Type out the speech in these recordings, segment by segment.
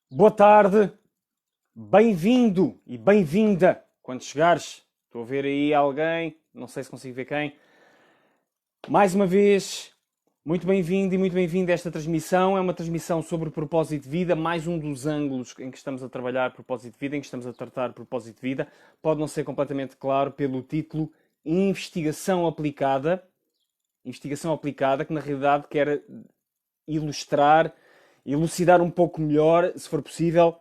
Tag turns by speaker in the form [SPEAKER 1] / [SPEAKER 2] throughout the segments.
[SPEAKER 1] Boa tarde, bem-vindo e bem-vinda. Quando chegares, estou a ver aí alguém, não sei se consigo ver quem. Mais uma vez, muito bem-vindo e muito bem-vindo a esta transmissão. É uma transmissão sobre propósito de vida, mais um dos ângulos em que estamos a trabalhar propósito de vida, em que estamos a tratar propósito de vida. Pode não ser completamente claro pelo título Investigação Aplicada. Investigação Aplicada, que na realidade quer ilustrar, elucidar um pouco melhor, se for possível,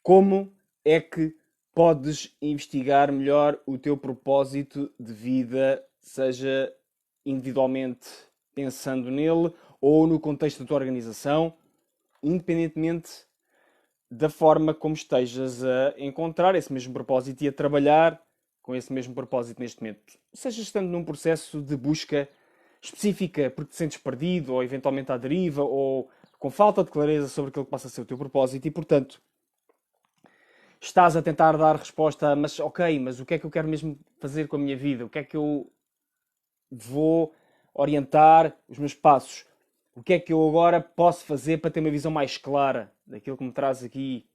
[SPEAKER 1] como é que podes investigar melhor o teu propósito de vida, seja individualmente pensando nele ou no contexto da tua organização, independentemente da forma como estejas a encontrar esse mesmo propósito e a trabalhar com esse mesmo propósito neste momento. Seja estando num processo de busca específica porque te sentes perdido ou eventualmente à deriva ou com falta de clareza sobre aquilo que possa ser o teu propósito e, portanto, estás a tentar dar resposta, mas ok, mas o que é que eu quero mesmo fazer com a minha vida? O que é que eu vou orientar os meus passos? O que é que eu agora posso fazer para ter uma visão mais clara daquilo que me traz aqui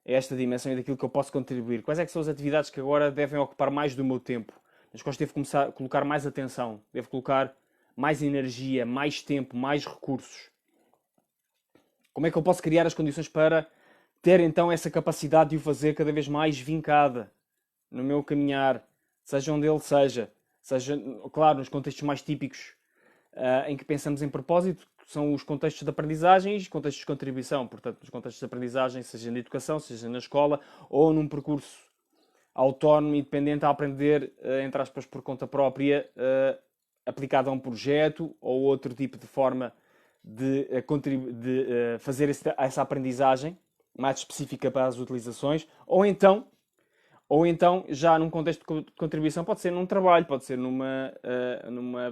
[SPEAKER 1] a esta dimensão e daquilo que eu posso contribuir? Quais é que são as atividades que agora devem ocupar mais do meu tempo? Nas quais devo começar a colocar mais atenção, devo colocar mais energia, mais tempo, mais recursos? Como é que eu posso criar as condições para ter então essa capacidade de o fazer cada vez mais vincada no meu caminhar, seja onde ele seja, claro, nos contextos mais típicos em que pensamos em propósito, que são os contextos de aprendizagem e os contextos de contribuição. Portanto, nos contextos de aprendizagem, seja na educação, seja na escola, ou num percurso autónomo, independente, a aprender, entre aspas, por conta própria, aplicado a um projeto ou outro tipo de forma de fazer essa aprendizagem mais específica para as utilizações, ou então, já num contexto de contribuição, pode ser num trabalho, pode ser numa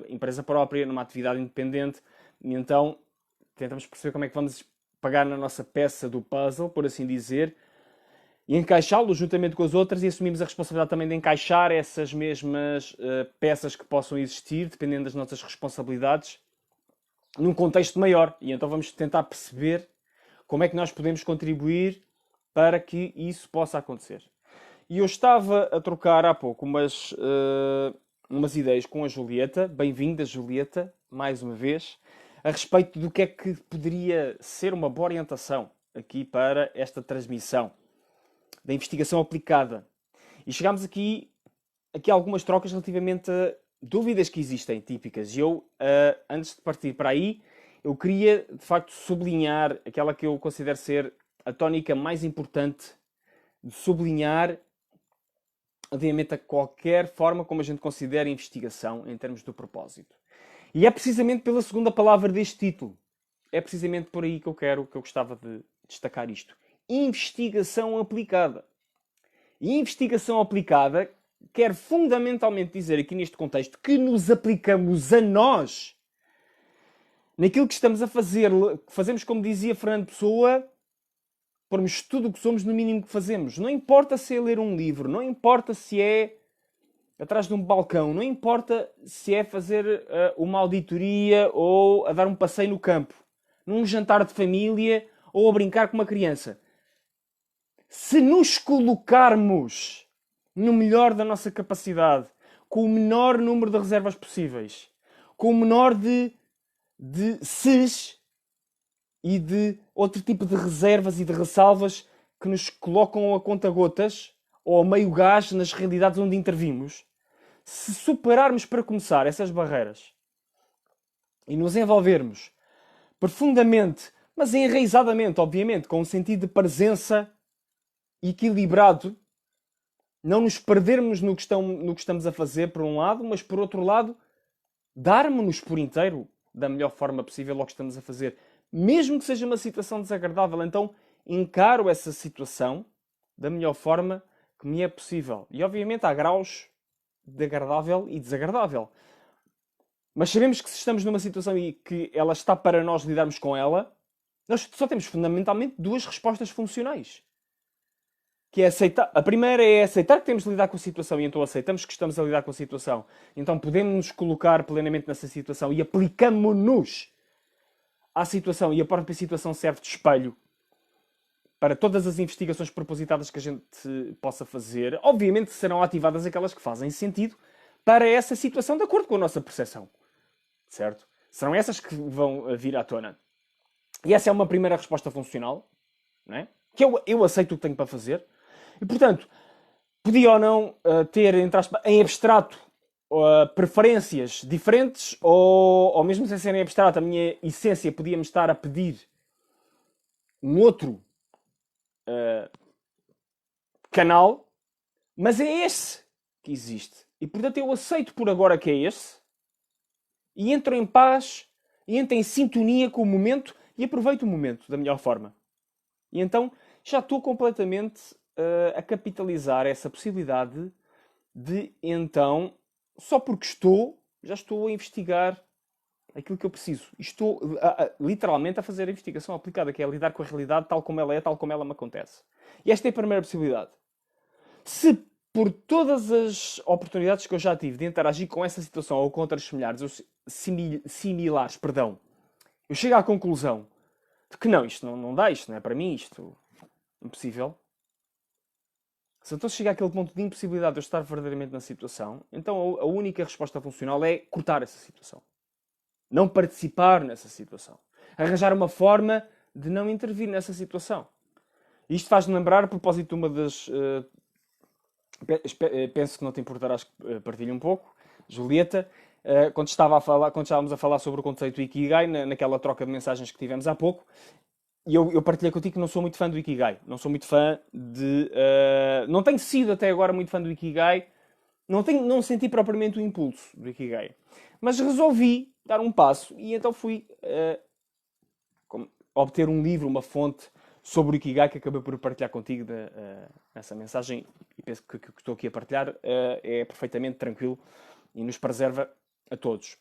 [SPEAKER 1] empresa própria, numa atividade independente, e então tentamos perceber como é que vamos pegar na nossa peça do puzzle, por assim dizer, e encaixá-lo juntamente com as outras e assumimos a responsabilidade também de encaixar essas mesmas peças que possam existir, dependendo das nossas responsabilidades, num contexto maior. E então vamos tentar perceber como é que nós podemos contribuir para que isso possa acontecer. E eu estava a trocar há pouco umas ideias com a Julieta, bem-vinda Julieta, mais uma vez, a respeito do que é que poderia ser uma boa orientação aqui para esta transmissão da investigação aplicada. E chegámos aqui a algumas trocas relativamente a dúvidas que existem típicas. E eu, antes de partir para aí, eu queria, de facto, sublinhar aquela que eu considero ser a tónica mais importante de sublinhar, obviamente, a qualquer forma como a gente considera investigação em termos do propósito. E é precisamente pela segunda palavra deste título. É precisamente por aí que eu gostava de destacar isto. Investigação aplicada. E investigação aplicada quer fundamentalmente dizer aqui neste contexto que nos aplicamos a nós naquilo que estamos a fazer. Fazemos, como dizia Fernando Pessoa, pormos tudo o que somos no mínimo que fazemos. Não importa se é ler um livro, não importa se é atrás de um balcão, não importa se é fazer uma auditoria ou a dar um passeio no campo, num jantar de família ou a brincar com uma criança. Se nos colocarmos no melhor da nossa capacidade, com o menor número de reservas possíveis, com o menor de ses e de outro tipo de reservas e de ressalvas que nos colocam a conta-gotas ou a meio gás nas realidades onde intervimos, se superarmos para começar essas barreiras e nos envolvermos profundamente, mas enraizadamente, obviamente, com um sentido de presença equilibrado, não nos perdermos no que estamos a fazer, por um lado, mas por outro lado, darmos-nos por inteiro da melhor forma possível ao que estamos a fazer. Mesmo que seja uma situação desagradável, então encaro essa situação da melhor forma que me é possível. E obviamente há graus de agradável e desagradável. Mas sabemos que se estamos numa situação e que ela está para nós lidarmos com ela, nós só temos fundamentalmente duas respostas funcionais. Que é aceitar. A primeira é aceitar que temos de lidar com a situação e então aceitamos que estamos a lidar com a situação. Então podemos nos colocar plenamente nessa situação e aplicamos-nos à situação e a própria situação serve de espelho para todas as investigações propositadas que a gente possa fazer, obviamente serão ativadas aquelas que fazem sentido para essa situação de acordo com a nossa percepção. Certo? Serão essas que vão vir à tona. E essa é uma primeira resposta funcional, não é? Que eu aceito o que tenho para fazer. E, portanto, podia ou não ter, entre aspas, em abstrato, preferências diferentes, ou mesmo sem ser em abstrato, a minha essência podia-me estar a pedir um outro canal, mas é esse que existe. E, portanto, eu aceito por agora que é esse, e entro em paz, e entro em sintonia com o momento, e aproveito o momento da melhor forma. E então, já estou completamente a capitalizar essa possibilidade de, então, só porque já estou a investigar aquilo que eu preciso. Estou literalmente a fazer a investigação aplicada, que é lidar com a realidade tal como ela é, tal como ela me acontece. E esta é a primeira possibilidade. Se por todas as oportunidades que eu já tive de interagir com essa situação ou com outras similares, eu chego à conclusão de que não, isto não dá, isto não é para mim, isto é impossível. Se então chega àquele ponto de impossibilidade de eu estar verdadeiramente na situação, então a única resposta funcional é cortar essa situação. Não participar nessa situação. Arranjar uma forma de não intervir nessa situação. Isto faz-me lembrar, a propósito de uma das... penso que não te importarás que partilhe um pouco, Julieta, quando estávamos a falar sobre o conceito Ikigai, naquela troca de mensagens que tivemos há pouco, e eu partilhei contigo que não sou muito fã do Ikigai. Não sou muito fã de... não tenho sido até agora muito fã do Ikigai. Não senti propriamente o impulso do Ikigai. Mas resolvi dar um passo e então fui obter um livro, uma fonte sobre o Ikigai que acabei por partilhar contigo nessa mensagem e penso que estou aqui a partilhar é perfeitamente tranquilo e nos preserva a todos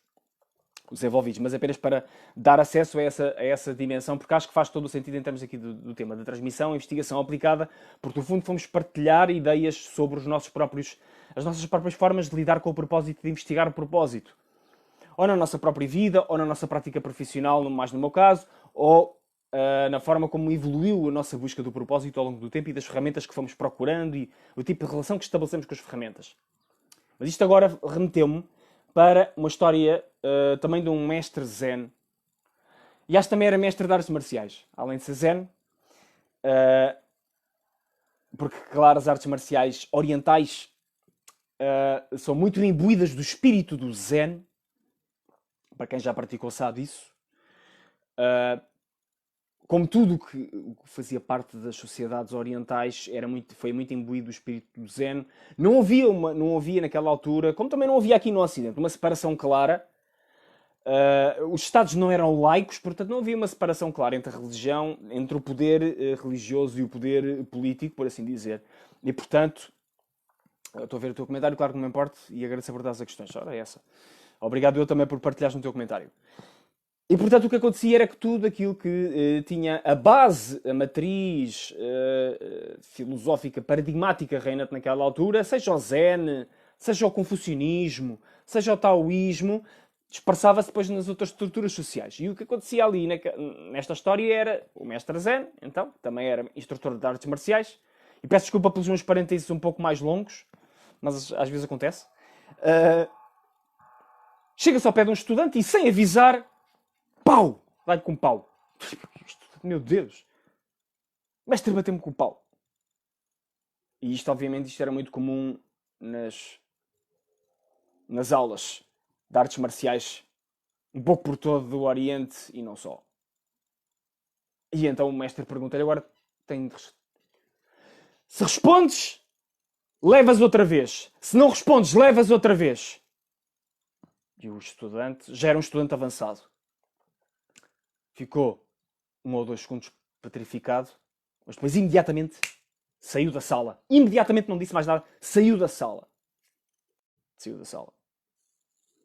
[SPEAKER 1] os envolvidos, mas apenas para dar acesso a essa dimensão, porque acho que faz todo o sentido em termos aqui do tema da transmissão, investigação aplicada, porque no fundo fomos partilhar ideias sobre as nossas próprias formas de lidar com o propósito, de investigar o propósito. Ou na nossa própria vida, ou na nossa prática profissional, mais no meu caso, ou na forma como evoluiu a nossa busca do propósito ao longo do tempo e das ferramentas que fomos procurando e o tipo de relação que estabelecemos com as ferramentas. Mas isto agora remeteu-me para uma história também de um mestre zen. E acho que também era mestre de artes marciais. Além de ser zen, porque, claro, as artes marciais orientais são muito imbuídas do espírito do zen. Para quem já praticou sabe isso. Como tudo o que fazia parte das sociedades orientais foi muito imbuído do espírito do zen. Não havia naquela altura, como também não havia aqui no Ocidente, uma separação clara. Os Estados não eram laicos, portanto não havia uma separação clara entre a religião, entre o poder religioso e o poder político, por assim dizer. E, portanto, estou a ver o teu comentário, claro que não me importa, e agradeço a verdade das questões. Ora, é essa. Obrigado eu também por partilhares no teu comentário. E, portanto, o que acontecia era que tudo aquilo que tinha a base, a matriz filosófica, paradigmática reinante naquela altura, seja o Zen, seja o confucionismo, seja o taoísmo, dispersava-se depois nas outras estruturas sociais. E o que acontecia ali nesta história era o mestre Zen, então, também era instrutor de artes marciais, e peço desculpa pelos meus parênteses um pouco mais longos, mas às vezes acontece. Chega-se ao pé de um estudante e, sem avisar, pau! Vai-lhe com um pau. Meu Deus! O mestre bateu-me com o pau. E isto, obviamente, era muito comum nas aulas de artes marciais, um pouco por todo o Oriente e não só. E então o mestre pergunta-lhe, agora se respondes, levas outra vez. Se não respondes, levas outra vez. E o estudante, já era um estudante avançado, ficou 1 ou 2 segundos petrificado, mas depois imediatamente saiu da sala. Imediatamente não disse mais nada, saiu da sala. Saiu da sala.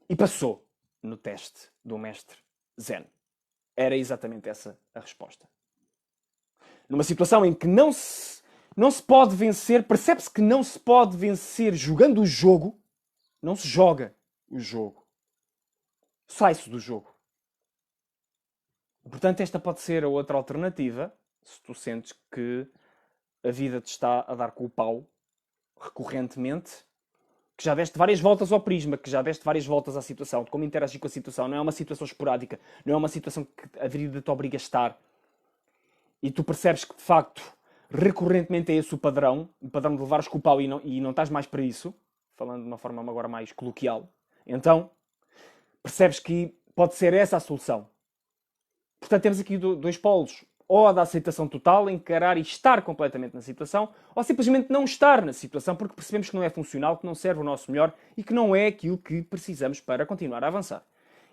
[SPEAKER 1] E passou no teste do mestre Zen. Era exatamente essa a resposta. Numa situação em que não se pode vencer, percebe-se que não se pode vencer jogando o jogo, não se joga o jogo. Sai-se do jogo. Portanto, esta pode ser a outra alternativa se tu sentes que a vida te está a dar com o pau recorrentemente, que já deste várias voltas ao prisma, que já deste várias voltas à situação, de como interagir com a situação. Não é uma situação esporádica, não é uma situação que a vida te obriga a estar. E tu percebes que, de facto, recorrentemente é esse o padrão de levares com o pau e não estás mais para isso, falando de uma forma agora mais coloquial. Então, percebes que pode ser essa a solução. Portanto, temos aqui dois polos. Ou a da aceitação total, encarar e estar completamente na situação, ou simplesmente não estar na situação porque percebemos que não é funcional, que não serve o nosso melhor e que não é aquilo que precisamos para continuar a avançar.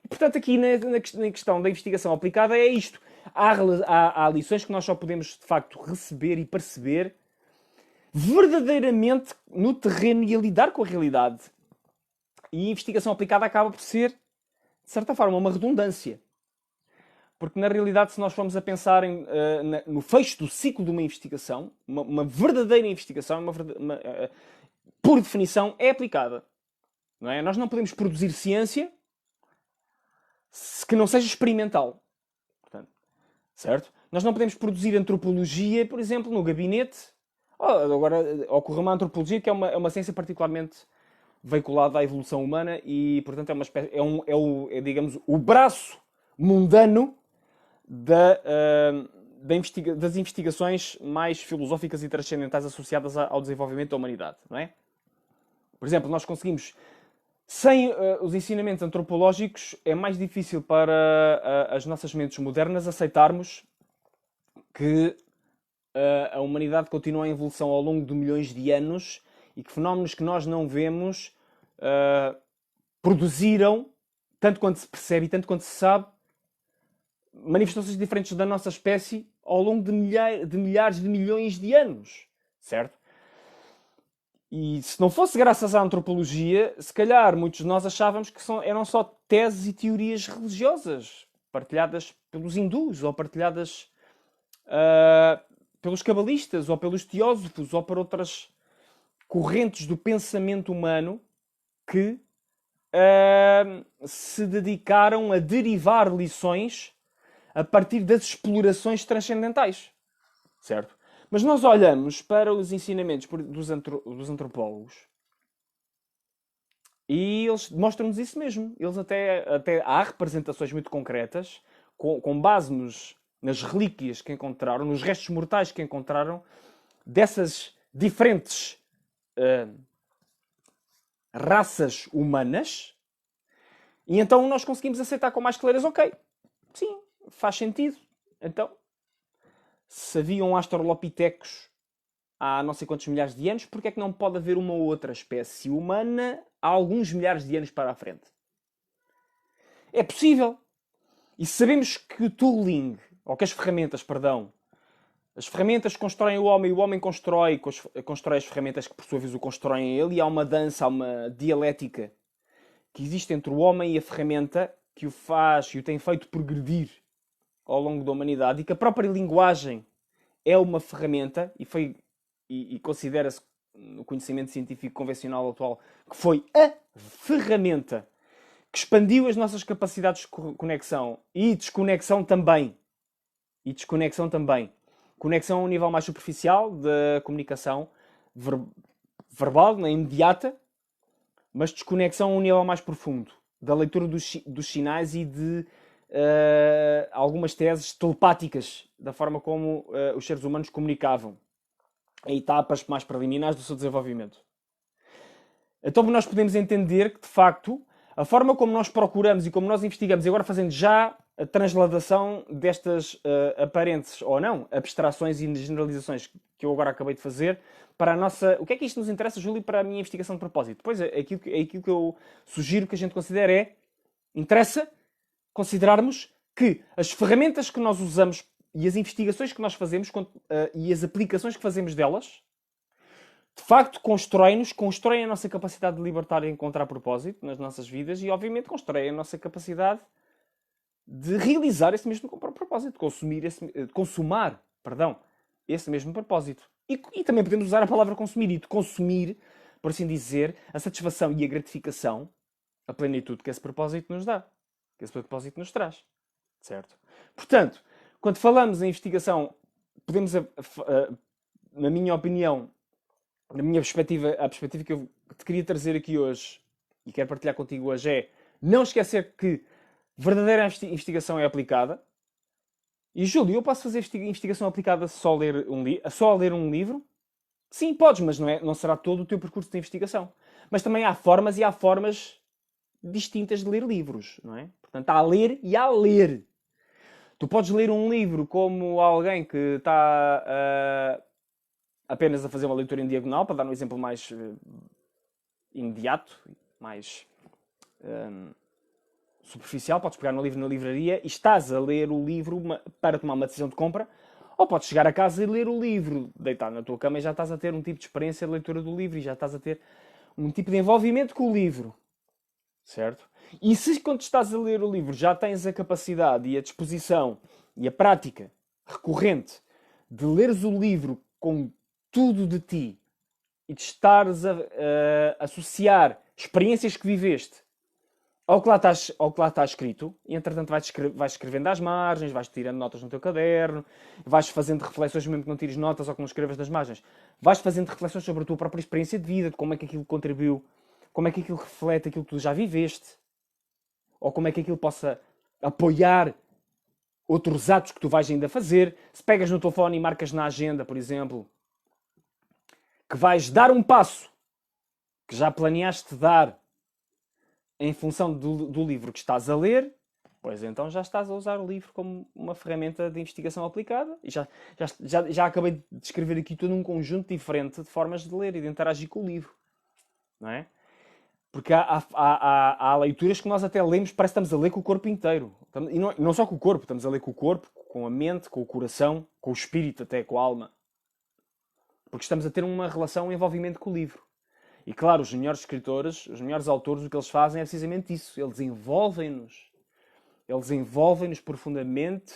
[SPEAKER 1] E, portanto, aqui na questão da investigação aplicada é isto. Há lições que nós só podemos, de facto, receber e perceber verdadeiramente no terreno e a lidar com a realidade. E a investigação aplicada acaba por ser, de certa forma, uma redundância. Porque, na realidade, se nós formos a pensar no fecho do ciclo de uma investigação, uma verdadeira investigação, por definição, é aplicada. Não é? Nós não podemos produzir ciência que não seja experimental. Portanto, certo? Nós não podemos produzir antropologia, por exemplo, no gabinete. Agora, ocorre uma antropologia que é uma ciência particularmente veiculada à evolução humana e, portanto, digamos, o braço mundano das investigações mais filosóficas e transcendentais associadas ao desenvolvimento da humanidade, não é? Por exemplo, nós conseguimos, sem os ensinamentos antropológicos, é mais difícil para as nossas mentes modernas aceitarmos que a humanidade continua em evolução ao longo de milhões de anos e que fenómenos que nós não vemos produziram, tanto quanto se percebe e tanto quanto se sabe, manifestações diferentes da nossa espécie ao longo de milhares de milhões de anos, certo? E se não fosse graças à antropologia, se calhar muitos de nós achávamos que eram só teses e teorias religiosas partilhadas pelos hindus ou partilhadas pelos cabalistas ou pelos teósofos ou por outras correntes do pensamento humano que se dedicaram a derivar lições a partir das explorações transcendentais, certo? Mas nós olhamos para os ensinamentos dos antropólogos e eles mostram-nos isso mesmo. Eles até há representações muito concretas, com base nas relíquias que encontraram, nos restos mortais que encontraram, dessas diferentes raças humanas. E então nós conseguimos aceitar com mais clareza, ok, sim, faz sentido. Então, se haviam australopitecos há não sei quantos milhares de anos, porque é que não pode haver uma outra espécie humana há alguns milhares de anos para a frente? É possível. E sabemos que o tooling, ou que as ferramentas constroem o homem constrói as ferramentas que por sua vez o constroem ele, e há uma dança, há uma dialética que existe entre o homem e a ferramenta que o faz e o tem feito progredir ao longo da humanidade, e que a própria linguagem é uma ferramenta e considera-se no conhecimento científico convencional atual que foi a ferramenta que expandiu as nossas capacidades de conexão e desconexão também. Conexão a um nível mais superficial da comunicação verbal, na imediata, mas desconexão a um nível mais profundo da leitura dos sinais e de algumas teses telepáticas da forma como os seres humanos comunicavam em etapas mais preliminares do seu desenvolvimento. Então nós podemos entender que, de facto, a forma como nós procuramos e como nós investigamos, e agora fazendo já a transladação destas aparentes ou não abstrações e generalizações que eu agora acabei de fazer para a nossa... O que é que isto nos interessa, Júlio, para a minha investigação de propósito? Pois é, aquilo que eu sugiro que a gente considere interessa considerarmos que as ferramentas que nós usamos e as investigações que nós fazemos e as aplicações que fazemos delas, de facto, constroem a nossa capacidade de libertar e encontrar propósito nas nossas vidas e, obviamente, constroem a nossa capacidade de realizar esse mesmo propósito, de consumar esse mesmo propósito. E também podemos usar a palavra consumir, e de consumir, por assim dizer, a satisfação e a gratificação, a plenitude que esse propósito nos dá, que esse propósito nos traz. Certo? Portanto, quando falamos em investigação podemos, na minha opinião, na minha perspectiva, a perspectiva que eu te queria trazer aqui hoje e quero partilhar contigo hoje é não esquecer que verdadeira investigação é aplicada. E Júlio, eu posso fazer investigação aplicada só a ler um livro? Sim, podes, mas não será todo o teu percurso de investigação. Mas também há formas e há formas distintas de ler livros, não é? Portanto, há a ler e há a ler. Tu podes ler um livro como alguém que está apenas a fazer uma leitura em diagonal, para dar um exemplo mais imediato, mais superficial. Podes pegar no livro na livraria e estás a ler o livro para tomar uma decisão de compra, ou podes chegar a casa e ler o livro, deitado na tua cama, e já estás a ter um tipo de experiência de leitura do livro e já estás a ter um tipo de envolvimento com o livro. Certo? E se quando estás a ler o livro já tens a capacidade e a disposição e a prática recorrente de leres o livro com tudo de ti e de estares a associar experiências que viveste ao que lá está escrito, e entretanto vais escrevendo às margens, vais tirando notas no teu caderno, vais fazendo reflexões, mesmo que não tires notas ou que não escrevas nas margens, vais fazendo reflexões sobre a tua própria experiência de vida, de como é que aquilo contribuiu, como é que aquilo reflete aquilo que tu já viveste, ou como é que aquilo possa apoiar outros atos que tu vais ainda fazer. Se pegas no telefone e marcas na agenda, por exemplo, que vais dar um passo que já planeaste dar em função do livro que estás a ler, pois então já estás a usar o livro como uma ferramenta de investigação aplicada. E já acabei de descrever aqui todo um conjunto diferente de formas de ler e de interagir com o livro. Não é? Porque há leituras que nós até lemos, parece que estamos a ler com o corpo inteiro. E não só com o corpo, estamos a ler com o corpo, com a mente, com o coração, com o espírito, até com a alma. Porque estamos a ter uma relação, um envolvimento com o livro. E claro, os melhores escritores, os melhores autores, o que eles fazem é precisamente isso. Eles envolvem-nos. Eles envolvem-nos profundamente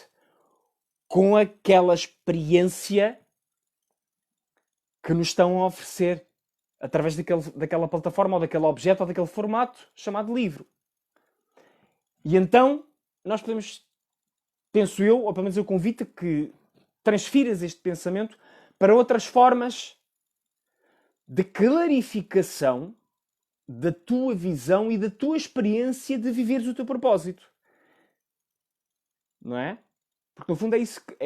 [SPEAKER 1] com aquela experiência que nos estão a oferecer através daquela plataforma, ou daquele objeto, ou daquele formato chamado livro. E então, nós podemos, penso eu, ou pelo menos eu convido que transfiras este pensamento para outras formas de clarificação da tua visão e da tua experiência de viveres o teu propósito. Não é? Porque no fundo é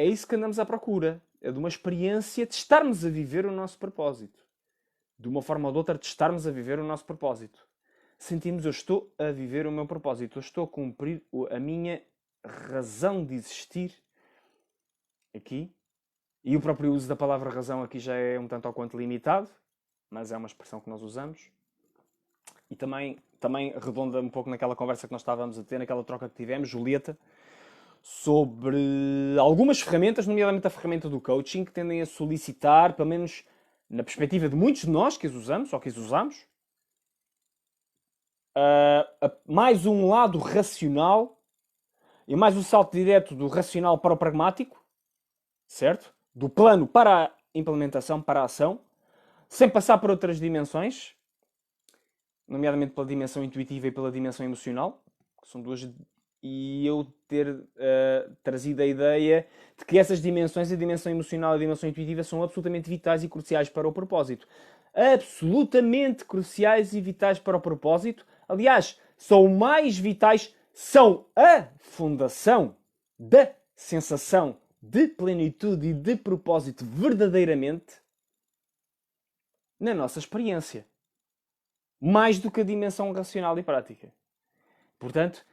[SPEAKER 1] isso que andamos à procura. É de uma experiência de estarmos a viver o nosso propósito. De uma forma ou de outra, de estarmos a viver o nosso propósito. Sentimos, eu estou a viver o meu propósito. Eu estou a cumprir a minha razão de existir aqui. E o próprio uso da palavra razão aqui já é um tanto ao quanto limitado, mas é uma expressão que nós usamos. E também redonda um pouco naquela conversa que nós estávamos a ter, naquela troca que tivemos, Julieta, sobre algumas ferramentas, nomeadamente a ferramenta do coaching, que tendem a solicitar, pelo menos na perspectiva de muitos de nós que as usamos, ou que as usamos, mais um lado racional e mais um salto direto do racional para o pragmático, certo? Do plano para a implementação, para a ação, sem passar por outras dimensões, nomeadamente pela dimensão intuitiva e pela dimensão emocional, que são duas, e eu ter trazido a ideia de que essas dimensões, a dimensão emocional e a dimensão intuitiva, são absolutamente vitais e cruciais para o propósito. Absolutamente cruciais e vitais para o propósito. Aliás, são mais vitais, são a fundação da sensação de plenitude e de propósito verdadeiramente na nossa experiência. Mais do que a dimensão racional e prática. Portanto,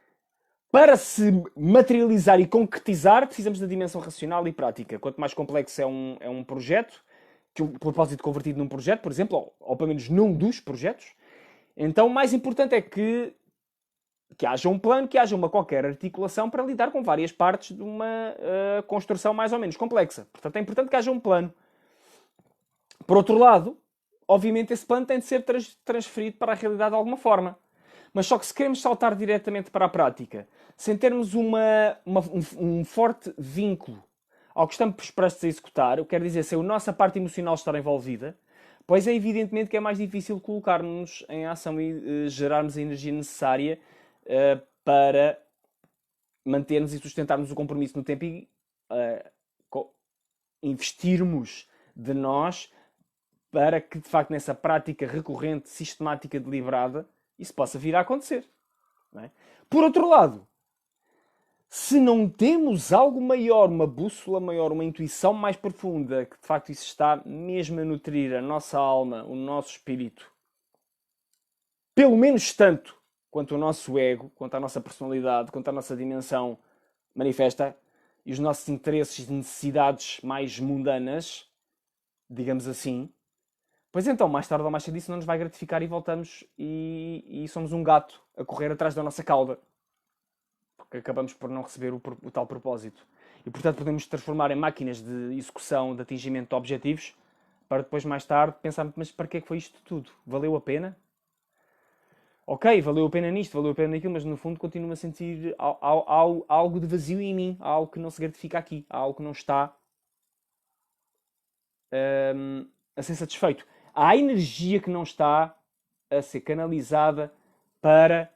[SPEAKER 1] para se materializar e concretizar, precisamos da dimensão racional e prática. Quanto mais complexo é um projeto, que um propósito convertido num projeto, por exemplo, ou pelo menos num dos projetos, então o mais importante é que haja um plano, que haja uma qualquer articulação para lidar com várias partes de uma construção mais ou menos complexa. Portanto, é importante que haja um plano. Por outro lado, obviamente esse plano tem de ser transferido para a realidade de alguma forma. Mas só que se queremos saltar diretamente para a prática, sem termos um forte vínculo ao que estamos prestes a executar, eu quero dizer, se a nossa parte emocional estar envolvida, pois é evidentemente que é mais difícil colocarmos em ação e gerarmos a energia necessária para mantermos e sustentarmos o compromisso no tempo e investirmos de nós para que, de facto, nessa prática recorrente, sistemática, deliberada, isso possa vir a acontecer. Não é? Por outro lado, se não temos algo maior, uma bússola maior, uma intuição mais profunda, que de facto isso está mesmo a nutrir a nossa alma, o nosso espírito, pelo menos tanto quanto o nosso ego, quanto a nossa personalidade, quanto a nossa dimensão manifesta, e os nossos interesses e necessidades mais mundanas, digamos assim, pois então, mais tarde ou mais cedo, isso não nos vai gratificar e voltamos e somos um gato a correr atrás da nossa cauda. Porque acabamos por não receber o tal propósito. E, portanto, podemos transformar em máquinas de execução, de atingimento de objetivos, para depois, mais tarde, pensar, mas para que é que foi isto tudo? Valeu a pena? Ok, valeu a pena nisto, valeu a pena naquilo, mas no fundo continuo a sentir algo de vazio em mim, há algo que não se gratifica aqui, há algo que não está a ser satisfeito. Há energia que não está a ser canalizada para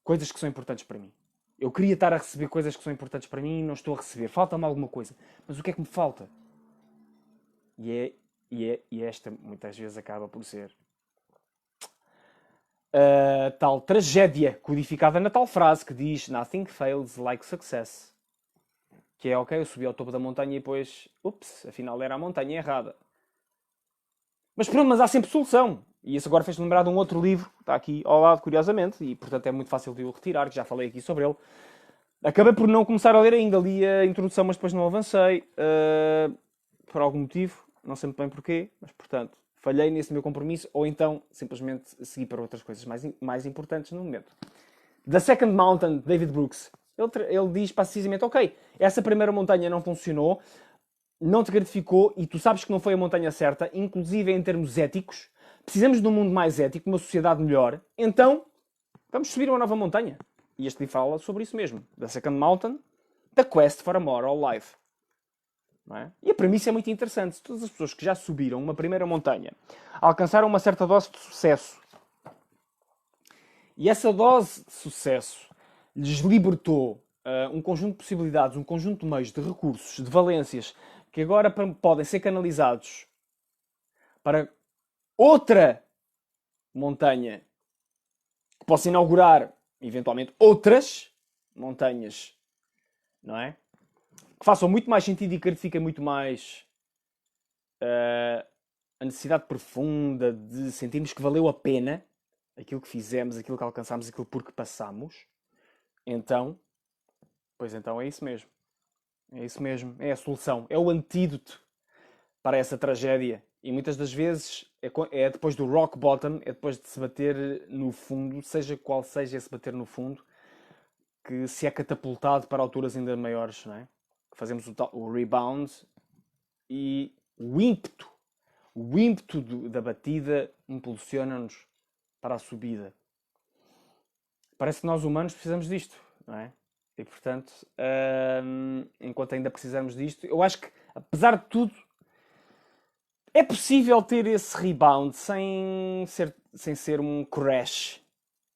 [SPEAKER 1] coisas que são importantes para mim. Eu queria estar a receber coisas que são importantes para mim e não estou a receber. Falta-me alguma coisa. Mas o que é que me falta? E esta muitas vezes acaba por ser a tal tragédia codificada na tal frase que diz Nothing fails like success. Que é, ok, eu subi ao topo da montanha e depois, ups, afinal era a montanha errada. Mas pronto, mas há sempre solução. E isso agora fez-me lembrar de um outro livro, que está aqui ao lado, curiosamente, e portanto é muito fácil de o retirar, que já falei aqui sobre ele. Acabei por não começar a ler ainda, li a introdução, mas depois não avancei, por algum motivo, não sei muito bem porquê, mas portanto, falhei nesse meu compromisso, ou então simplesmente segui para outras coisas mais importantes no momento. The Second Mountain, David Brooks. Ele diz precisamente, ok, essa primeira montanha não funcionou, não te gratificou e tu sabes que não foi a montanha certa, inclusive em termos éticos, precisamos de um mundo mais ético, uma sociedade melhor, então vamos subir uma nova montanha. E este livro fala sobre isso mesmo. The Second Mountain, The Quest for a Moral Life. Não é? E a premissa é muito interessante. Todas as pessoas que já subiram uma primeira montanha alcançaram uma certa dose de sucesso. E essa dose de sucesso lhes libertou um conjunto de possibilidades, um conjunto de meios, de recursos, de valências, que agora podem ser canalizados para outra montanha que possa inaugurar, eventualmente, outras montanhas, não é? Que façam muito mais sentido e gratifiquem muito mais a necessidade profunda de sentirmos que valeu a pena aquilo que fizemos, aquilo que alcançámos, aquilo por que passamos. Então, pois então é isso mesmo. É isso mesmo. É a solução. É o antídoto para essa tragédia. E muitas das vezes é depois do rock bottom, é depois de se bater no fundo, seja qual seja esse bater no fundo, que se é catapultado para alturas ainda maiores, não é? Que fazemos o rebound e o ímpeto da batida impulsiona-nos para a subida. Parece que nós humanos precisamos disto, não é? E portanto, enquanto ainda precisamos disto, eu acho que, apesar de tudo, é possível ter esse rebound sem ser um crash,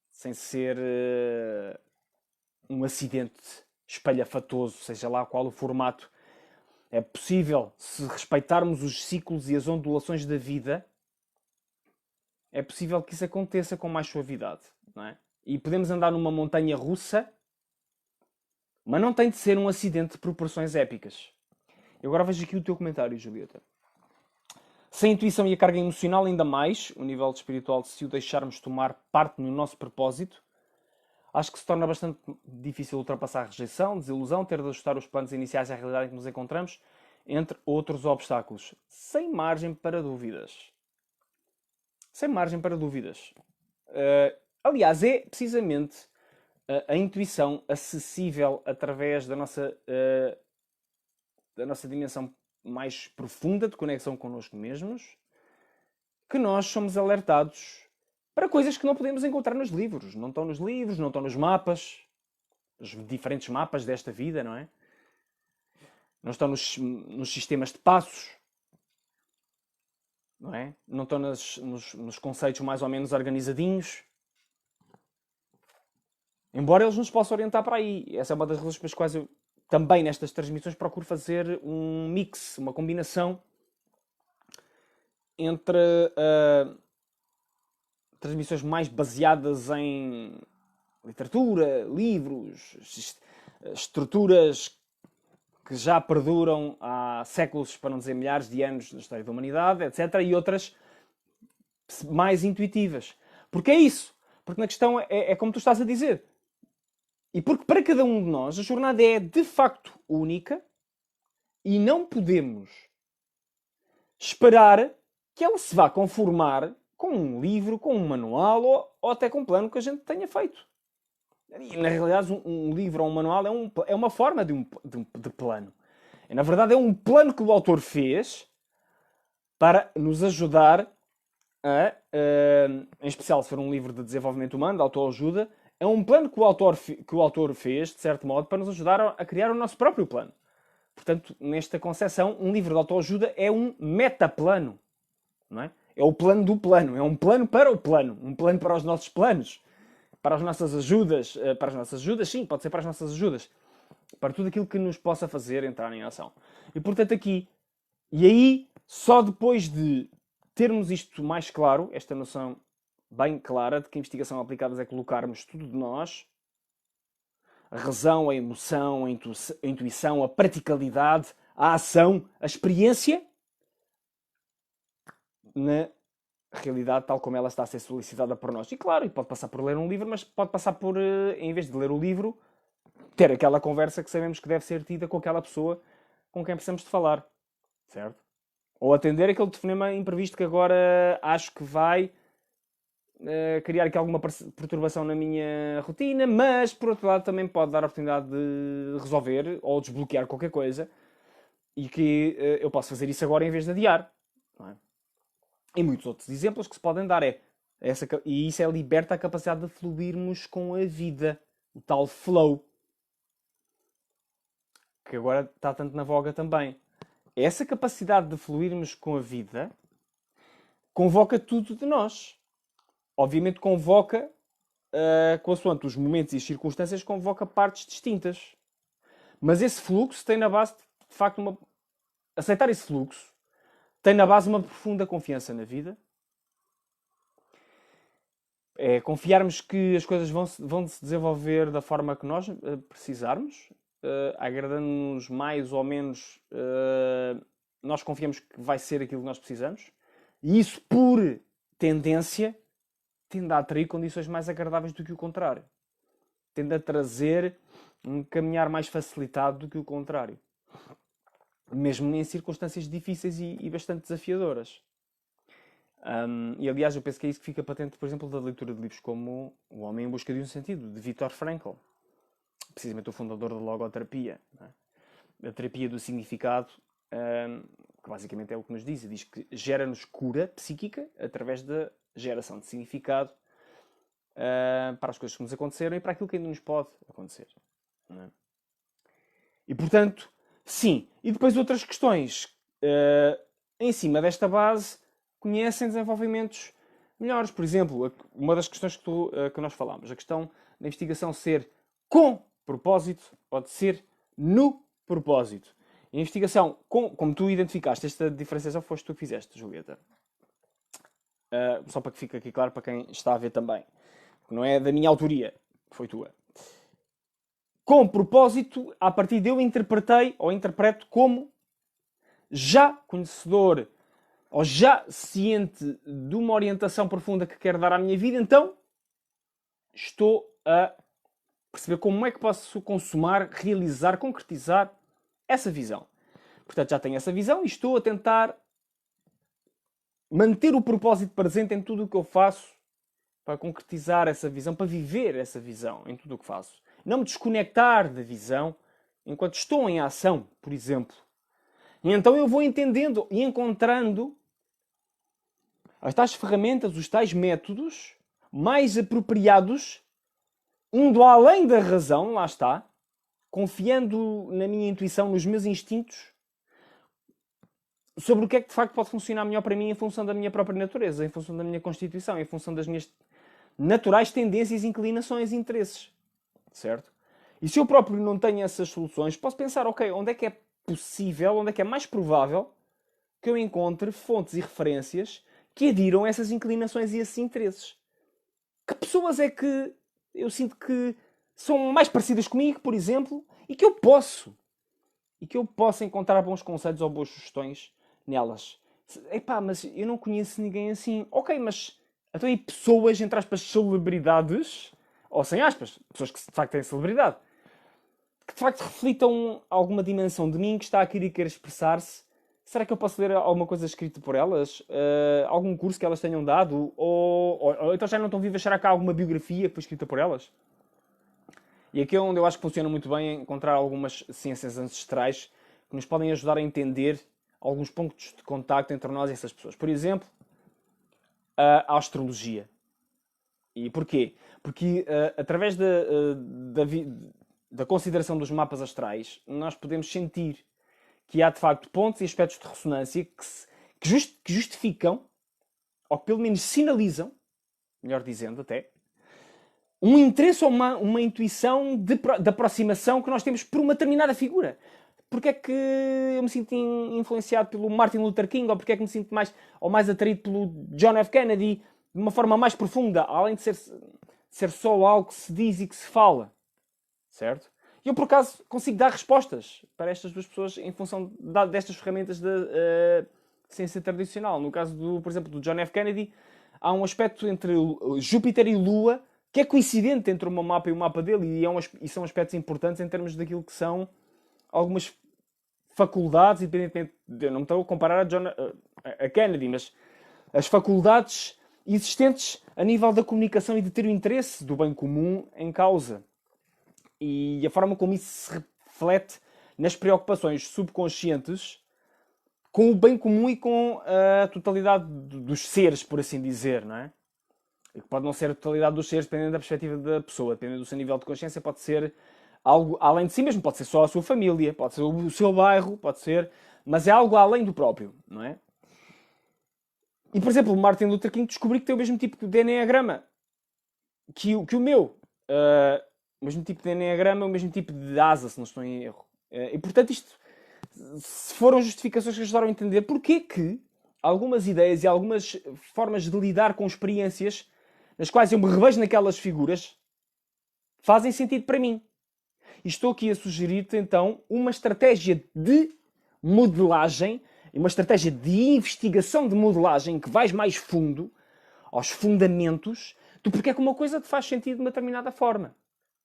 [SPEAKER 1] sem ser um acidente espalhafatoso, seja lá qual o formato. É possível, se respeitarmos os ciclos e as ondulações da vida, é possível que isso aconteça com mais suavidade, não é? E podemos andar numa montanha russa, mas não tem de ser um acidente de proporções épicas. Eu agora vejo aqui o teu comentário, Julieta. Sem a intuição e a carga emocional, ainda mais, o nível espiritual, se o deixarmos tomar parte no nosso propósito, acho que se torna bastante difícil ultrapassar a rejeição, desilusão, ter de ajustar os planos iniciais à realidade em que nos encontramos, entre outros obstáculos. Sem margem para dúvidas. Sem margem para dúvidas. Aliás, é precisamente a intuição acessível através da nossa dimensão mais profunda de conexão connosco mesmos, que nós somos alertados para coisas que não podemos encontrar nos livros. Não estão nos livros, não estão nos mapas, os diferentes mapas desta vida, não é? Não estão nos sistemas de passos, não é? Não estão nos conceitos mais ou menos organizadinhos. Embora eles nos possam orientar para aí. Essa é uma das razões pelas quais eu também nestas transmissões procuro fazer um mix, uma combinação entre transmissões mais baseadas em literatura, livros, estruturas que já perduram há séculos, para não dizer milhares de anos na história da humanidade, etc. E outras mais intuitivas. Porque é isso. Porque na questão é como tu estás a dizer. E porque para cada um de nós a jornada é de facto única e não podemos esperar que ela se vá conformar com um livro, com um manual ou até com um plano que a gente tenha feito. E, na realidade, um livro ou um manual é uma forma de plano. E, na verdade, é um plano que o autor fez para nos ajudar em especial se for um livro de desenvolvimento humano, de autoajuda, é um plano que o autor fez, de certo modo, para nos ajudar a criar o nosso próprio plano. Portanto, nesta concepção, um livro de autoajuda é um metaplano. Não é? É o plano do plano. É um plano para o plano. Um plano para os nossos planos. Para as nossas ajudas. Para as nossas ajudas, sim, pode ser para as nossas ajudas. Para tudo aquilo que nos possa fazer entrar em ação. E, portanto, aqui... E aí, só depois de termos isto mais claro, esta noção bem clara de que a investigação aplicada é colocarmos tudo de nós, a razão, a emoção, a intuição, a praticalidade, a ação, a experiência, na realidade tal como ela está a ser solicitada por nós. E claro, pode passar por ler um livro, mas pode passar por, em vez de ler o livro, ter aquela conversa que sabemos que deve ser tida com aquela pessoa com quem precisamos de falar. Certo? Ou atender aquele telefonema imprevisto que agora acho que vai criar aqui alguma perturbação na minha rotina, mas por outro lado também pode dar a oportunidade de resolver ou desbloquear qualquer coisa e que eu posso fazer isso agora em vez de adiar. Não é? E muitos outros exemplos que se podem dar e isso é liberta a capacidade de fluirmos com a vida, o tal flow, que agora está tanto na voga também. Essa capacidade de fluirmos com a vida convoca tudo de nós. Obviamente convoca, consoante os momentos e as circunstâncias, convoca partes distintas. Mas esse fluxo tem na base, de facto, aceitar esse fluxo tem na base uma profunda confiança na vida. É confiarmos que as coisas vão se desenvolver da forma que nós precisarmos, agradando-nos mais ou menos, nós confiamos que vai ser aquilo que nós precisamos. E isso, por tendência, tende a atrair condições mais agradáveis do que o contrário. Tende a trazer um caminhar mais facilitado do que o contrário. Mesmo em circunstâncias difíceis e bastante desafiadoras. E aliás, eu penso que é isso que fica patente, por exemplo, da leitura de livros como O Homem em Busca de um Sentido, de Viktor Frankl. Precisamente o fundador da logoterapia. A terapia do significado, que basicamente é o que nos diz que gera-nos cura psíquica através da geração de significado para as coisas que nos aconteceram e para aquilo que ainda nos pode acontecer. Não é? E portanto, sim. E depois outras questões em cima desta base conhecem desenvolvimentos melhores. Por exemplo, uma das questões que nós falámos, a questão da investigação ser com propósito ou de ser no propósito. E a investigação, como tu identificaste, esta diferenciação foste tu que fizeste, Julieta. Só para que fique aqui claro para quem está a ver também. Não é da minha autoria, foi tua. Com propósito, a partir de eu interpretei ou interpreto como já conhecedor ou já ciente de uma orientação profunda que quero dar à minha vida, então estou a perceber como é que posso consumar, realizar, concretizar essa visão. Portanto, já tenho essa visão e estou a tentar manter o propósito presente em tudo o que eu faço para concretizar essa visão, para viver essa visão em tudo o que faço. Não me desconectar da visão enquanto estou em ação, por exemplo. E então eu vou entendendo e encontrando as tais ferramentas, os tais métodos mais apropriados, indo além da razão, lá está, confiando na minha intuição, nos meus instintos, sobre o que é que de facto pode funcionar melhor para mim em função da minha própria natureza, em função da minha constituição, em função das minhas naturais tendências, inclinações e interesses. Certo? E se eu próprio não tenho essas soluções, posso pensar, ok, onde é que é possível, onde é que é mais provável que eu encontre fontes e referências que adiram essas inclinações e esses interesses. Que pessoas é que eu sinto que são mais parecidas comigo, por exemplo, e que eu posso encontrar bons conselhos ou boas sugestões nelas. Epá, mas eu não conheço ninguém assim. Ok, mas então aí pessoas, entre aspas, celebridades, ou sem aspas, pessoas que de facto têm celebridade, que de facto reflitam alguma dimensão de mim que está a querer expressar-se. Será que eu posso ler alguma coisa escrita por elas? Algum curso que elas tenham dado? Ou então já não estão vivas? Será que há alguma biografia que foi escrita por elas? E aqui é onde eu acho que funciona muito bem encontrar algumas ciências ancestrais que nos podem ajudar a entender alguns pontos de contacto entre nós e essas pessoas. Por exemplo, a astrologia. E porquê? Porque através da consideração dos mapas astrais, nós podemos sentir que há de facto pontos e aspectos de ressonância que justificam, ou que pelo menos sinalizam, melhor dizendo até, um interesse ou uma intuição de aproximação que nós temos por uma determinada figura. Porque é que eu me sinto influenciado pelo Martin Luther King, ou porque é que me sinto mais atraído pelo John F. Kennedy, de uma forma mais profunda, além de ser só algo que se diz e que se fala. Certo? E eu, por acaso, consigo dar respostas para estas duas pessoas em função destas ferramentas da ciência tradicional. No caso, por exemplo, do John F. Kennedy, há um aspecto entre Júpiter e Lua que é coincidente entre o meu mapa e o mapa dele, e são aspectos importantes em termos daquilo que são algumas faculdades, independentemente de eu não me estou a comparar a Kennedy, mas as faculdades existentes a nível da comunicação e de ter o interesse do bem comum em causa. E a forma como isso se reflete nas preocupações subconscientes com o bem comum e com a totalidade dos seres, por assim dizer, não é? E que pode não ser a totalidade dos seres, dependendo da perspectiva da pessoa, dependendo do seu nível de consciência, pode ser algo além de si mesmo, pode ser só a sua família, pode ser o seu bairro, pode ser, mas é algo além do próprio, não é? E, por exemplo, o Martin Luther King descobriu que tem o mesmo tipo de enneagrama que o meu. O mesmo tipo de enneagrama, o mesmo tipo de asa, se não estou em erro. E, portanto, isto foram justificações que ajudaram a entender porque que algumas ideias e algumas formas de lidar com experiências nas quais eu me revejo naquelas figuras fazem sentido para mim. E estou aqui a sugerir-te, então, uma estratégia de modelagem, uma estratégia de investigação de modelagem que vais mais fundo, aos fundamentos, do porquê que uma coisa te faz sentido de uma determinada forma.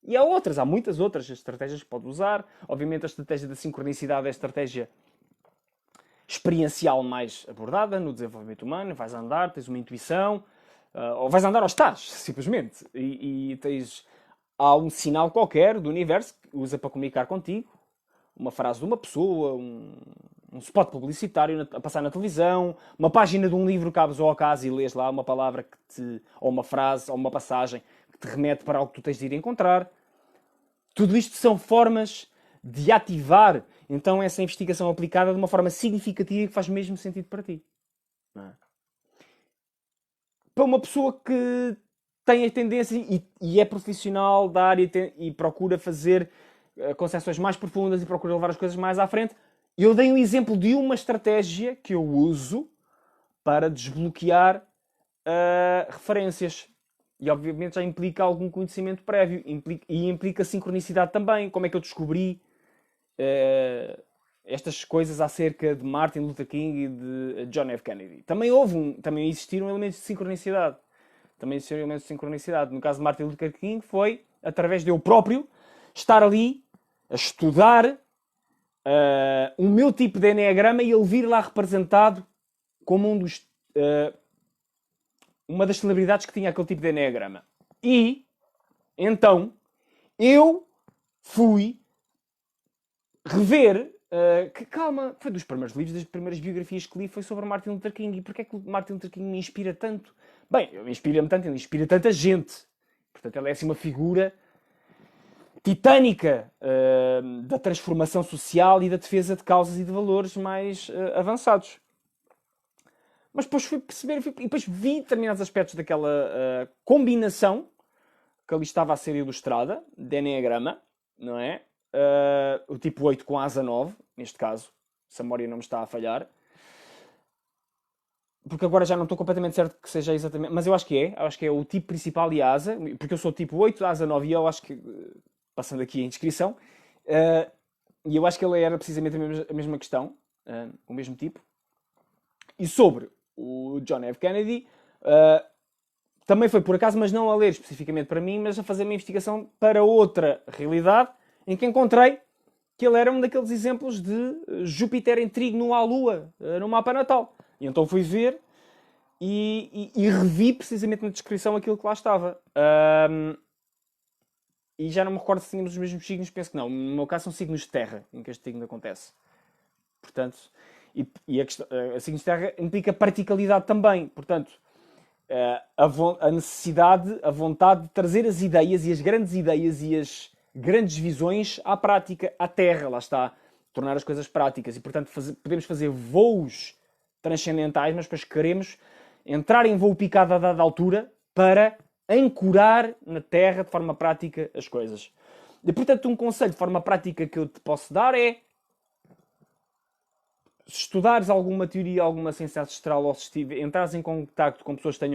[SPEAKER 1] E há muitas outras estratégias que pode usar. Obviamente a estratégia da sincronicidade é a estratégia experiencial mais abordada no desenvolvimento humano. Vais andar, tens uma intuição, ou vais andar ou estás, simplesmente. Há um sinal qualquer do universo que usa para comunicar contigo, uma frase de uma pessoa, um spot publicitário a passar na televisão, uma página de um livro que abres ao acaso e lês lá uma palavra ou uma frase, ou uma passagem que te remete para algo que tu tens de ir encontrar. Tudo isto são formas de ativar, então, essa investigação aplicada de uma forma significativa que faz mesmo sentido para ti. Não é? Para uma pessoa que tem a tendência e é profissional da área e procura fazer concepções mais profundas e procura levar as coisas mais à frente, eu dei um exemplo de uma estratégia que eu uso para desbloquear referências. E obviamente já implica algum conhecimento prévio. E implica sincronicidade também. Como é que eu descobri estas coisas acerca de Martin Luther King e de John F. Kennedy? Também existiram elementos de sincronicidade. No caso de Martin Luther King foi através de eu próprio estar ali a estudar o meu tipo de enneagrama e ele vir lá representado como uma das celebridades que tinha aquele tipo de enneagrama. E, então, eu fui rever, calma, foi dos primeiros livros, das primeiras biografias que li, foi sobre Martin Luther King. E porquê é que Martin Luther King me inspira tanto? Bem, ele inspira-me tanto, ele inspira tanta gente. Portanto, ele é assim uma figura titânica da transformação social e da defesa de causas e de valores mais avançados. Mas depois fui perceber, e depois vi determinados aspectos daquela combinação que ali estava a ser ilustrada, de enneagrama, não é? O tipo 8 com asa 9, neste caso, se a memória não me está a falhar. Porque agora já não estou completamente certo que seja exatamente, mas eu acho que é o tipo principal e a asa, porque eu sou tipo 8, asa 9 e eu acho que, passando aqui a inscrição, e eu acho que ele era precisamente a mesma questão, o mesmo tipo. E sobre o John F. Kennedy, também foi por acaso, mas não a ler especificamente para mim, mas a fazer uma investigação para outra realidade, em que encontrei que ele era um daqueles exemplos de Júpiter em trígono à Lua, no mapa natal. E então fui ver e revi precisamente na descrição aquilo que lá estava. E já não me recordo se tínhamos os mesmos signos, penso que não. No meu caso são signos de terra, em que este signo acontece. Portanto, a signos de terra implica praticalidade também. Portanto, a necessidade, a vontade de trazer as ideias e as grandes visões à prática, à terra, lá está. Tornar as coisas práticas. E, portanto, podemos fazer voos transcendentais, mas depois queremos entrar em voo picado a dada altura para ancorar na terra de forma prática as coisas. E, portanto, um conselho de forma prática que eu te posso dar é: se estudares alguma teoria, alguma ciência ancestral, ou se entrares em contacto com pessoas que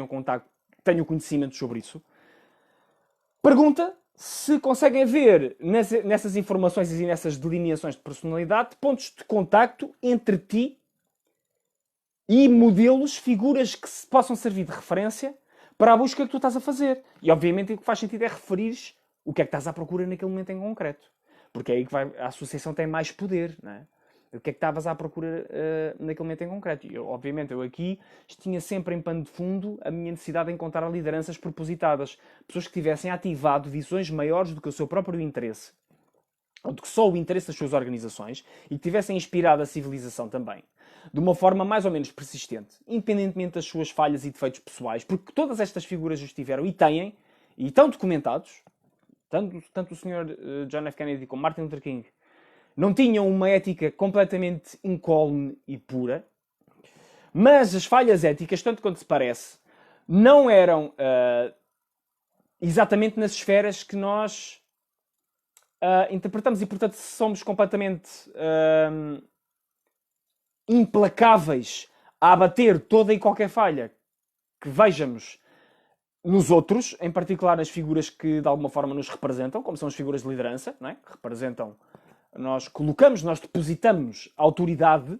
[SPEAKER 1] tenham conhecimento sobre isso, pergunta se conseguem ver nessas informações e nessas delineações de personalidade pontos de contacto entre ti e modelos, figuras que possam servir de referência para a busca que tu estás a fazer. E obviamente o que faz sentido é referir o que é que estás à procura naquele momento em concreto. Porque é aí que a associação tem mais poder, não é? O que é que estavas à procura naquele momento em concreto? E obviamente eu aqui tinha sempre em pano de fundo a minha necessidade de encontrar lideranças propositadas. Pessoas que tivessem ativado visões maiores do que o seu próprio interesse, ou do que só o interesse das suas organizações, e que tivessem inspirado a civilização também, de uma forma mais ou menos persistente, independentemente das suas falhas e defeitos pessoais, porque todas estas figuras os tiveram e têm, e estão documentados, tanto o Sr. John F. Kennedy como Martin Luther King não tinham uma ética completamente incólume e pura, mas as falhas éticas, tanto quanto se parece, não eram exatamente nas esferas que nós interpretamos, e portanto somos completamente implacáveis a abater toda e qualquer falha que vejamos nos outros, em particular nas figuras que de alguma forma nos representam, como são as figuras de liderança, não é? Que representam. Nós depositamos autoridade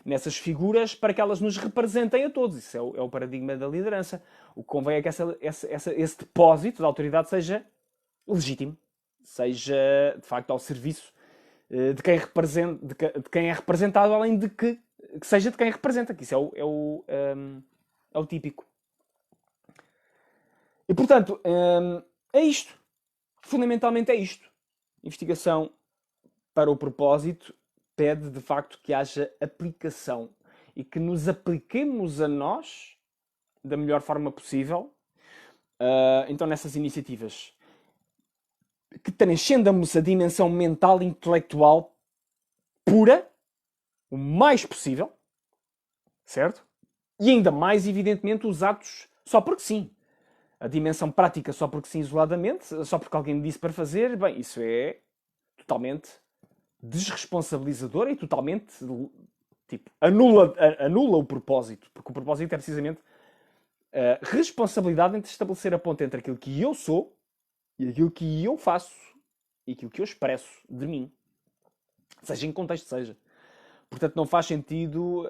[SPEAKER 1] nessas figuras para que elas nos representem a todos. Isso é o paradigma da liderança. O que convém é que esse depósito de autoridade seja legítimo, seja de facto ao serviço de quem é representado, além de que seja de quem representa, que isso é o típico. E portanto, é isto. Fundamentalmente é isto. Investigação para o propósito pede de facto que haja aplicação e que nos apliquemos a nós da melhor forma possível. Então, nessas iniciativas que transcendamos a dimensão mental e intelectual pura, o mais possível, certo? E ainda mais, evidentemente, os atos só porque sim. A dimensão prática só porque sim, isoladamente, só porque alguém me disse para fazer, bem, isso é totalmente desresponsabilizador e totalmente anula o propósito, porque o propósito é precisamente a responsabilidade entre estabelecer a ponte entre aquilo que eu sou e aquilo que eu faço e aquilo que eu expresso de mim, seja em que contexto seja. Portanto, não faz sentido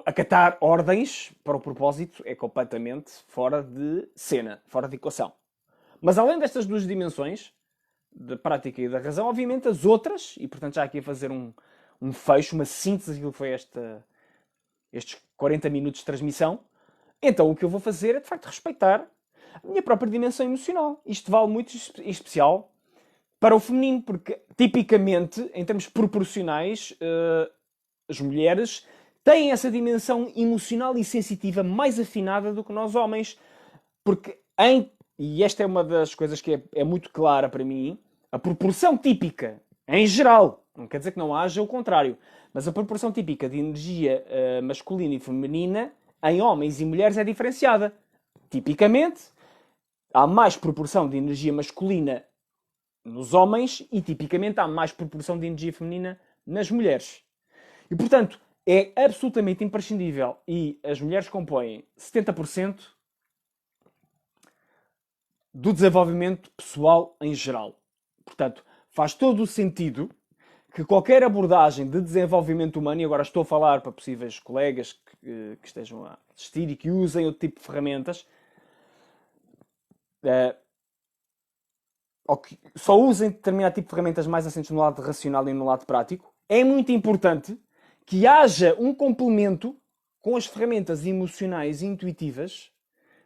[SPEAKER 1] acatar ordens para o propósito, é completamente fora de cena, fora de equação. Mas além destas duas dimensões, da prática e da razão, obviamente as outras, e portanto já aqui a fazer um fecho, uma síntese daquilo que foi estes 40 minutos de transmissão, então o que eu vou fazer é de facto respeitar a minha própria dimensão emocional. Isto vale muito em especial para o feminino, porque tipicamente, em termos proporcionais, as mulheres têm essa dimensão emocional e sensitiva mais afinada do que nós homens, porque e esta é uma das coisas que é muito clara para mim, a proporção típica, em geral, não quer dizer que não haja o contrário, mas a proporção típica de energia masculina e feminina em homens e mulheres é diferenciada. Tipicamente, há mais proporção de energia masculina nos homens e, tipicamente, há mais proporção de energia feminina nas mulheres. E, portanto, é absolutamente imprescindível e as mulheres compõem 70% do desenvolvimento pessoal em geral. Portanto, faz todo o sentido que qualquer abordagem de desenvolvimento humano, e agora estou a falar para possíveis colegas que estejam a assistir e que usem outro tipo de ferramentas, ou que só usem determinado tipo de ferramentas mais assentes no lado racional e no lado prático, é muito importante que haja um complemento com as ferramentas emocionais e intuitivas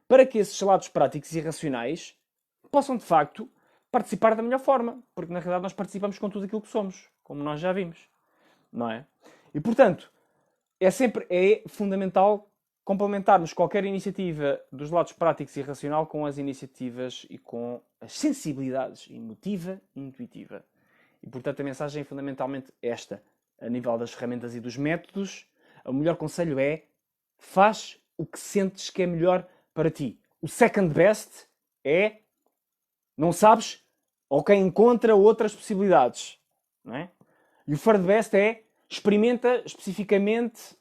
[SPEAKER 1] para que esses lados práticos e racionais possam, de facto, participar da melhor forma. Porque, na realidade, nós participamos com tudo aquilo que somos, como nós já vimos. Não é? E, portanto, é fundamental complementarmos qualquer iniciativa dos lados práticos e racional com as iniciativas e com as sensibilidades emotiva e intuitiva. E, portanto, a mensagem é fundamentalmente esta. A nível das ferramentas e dos métodos, o melhor conselho é: faz o que sentes que é melhor para ti. O second best é: não sabes? Ok, encontra outras possibilidades. Não é? E o third best é: experimenta especificamente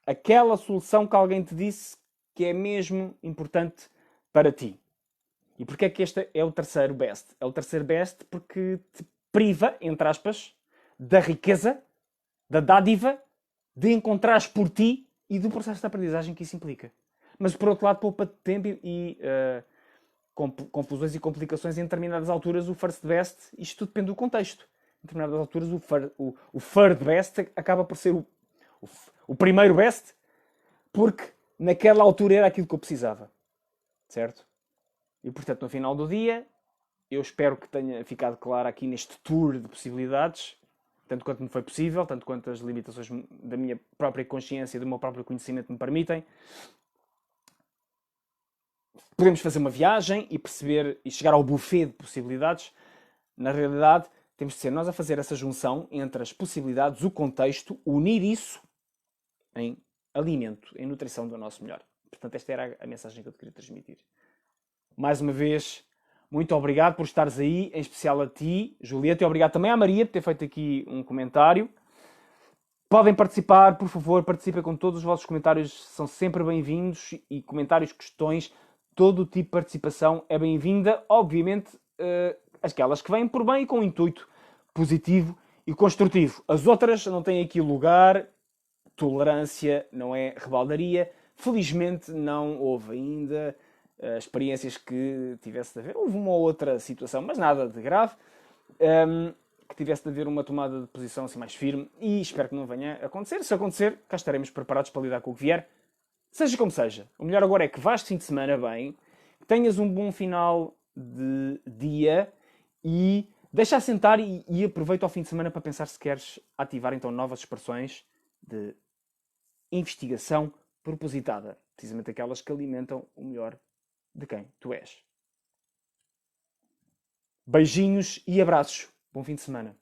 [SPEAKER 1] aquela solução que alguém te disse que é mesmo importante para ti. E porquê é que este é o terceiro best? É o terceiro best porque te priva, entre aspas, da riqueza, da dádiva, de encontrares por ti e do processo de aprendizagem que isso implica. Mas, por outro lado, poupa-te tempo e confusões e complicações em determinadas alturas. O first best, isto tudo depende do contexto. Em determinadas alturas, o third best acaba por ser o primeiro best, porque naquela altura era aquilo que eu precisava. Certo? E, portanto, no final do dia, eu espero que tenha ficado claro aqui neste tour de possibilidades, tanto quanto me foi possível, tanto quanto as limitações da minha própria consciência e do meu próprio conhecimento me permitem. Podemos fazer uma viagem e perceber e chegar ao buffet de possibilidades. Na realidade, temos de ser nós a fazer essa junção entre as possibilidades, o contexto, unir isso em alimento, em nutrição do nosso melhor. Portanto, esta era a mensagem que eu te queria transmitir. Mais uma vez, muito obrigado por estares aí, em especial a ti, Julieta, e obrigado também à Maria por ter feito aqui um comentário. Podem participar, por favor, participem com todos os vossos comentários, são sempre bem-vindos, e comentários, questões, todo o tipo de participação é bem-vinda, obviamente, aquelas que vêm por bem e com um intuito positivo e construtivo. As outras não têm aqui lugar, tolerância não é rebaldaria, felizmente não houve ainda experiências que tivesse de haver. Houve uma ou outra situação, mas nada de grave, que tivesse de haver uma tomada de posição assim mais firme, e espero que não venha a acontecer. Se acontecer, cá estaremos preparados para lidar com o que vier. Seja como seja, o melhor agora é que vás de fim de semana bem, que tenhas um bom final de dia e deixa assentar e aproveita o fim de semana para pensar se queres ativar então novas expressões de investigação propositada, precisamente aquelas que alimentam o melhor de quem tu és. Beijinhos e abraços. Bom fim de semana.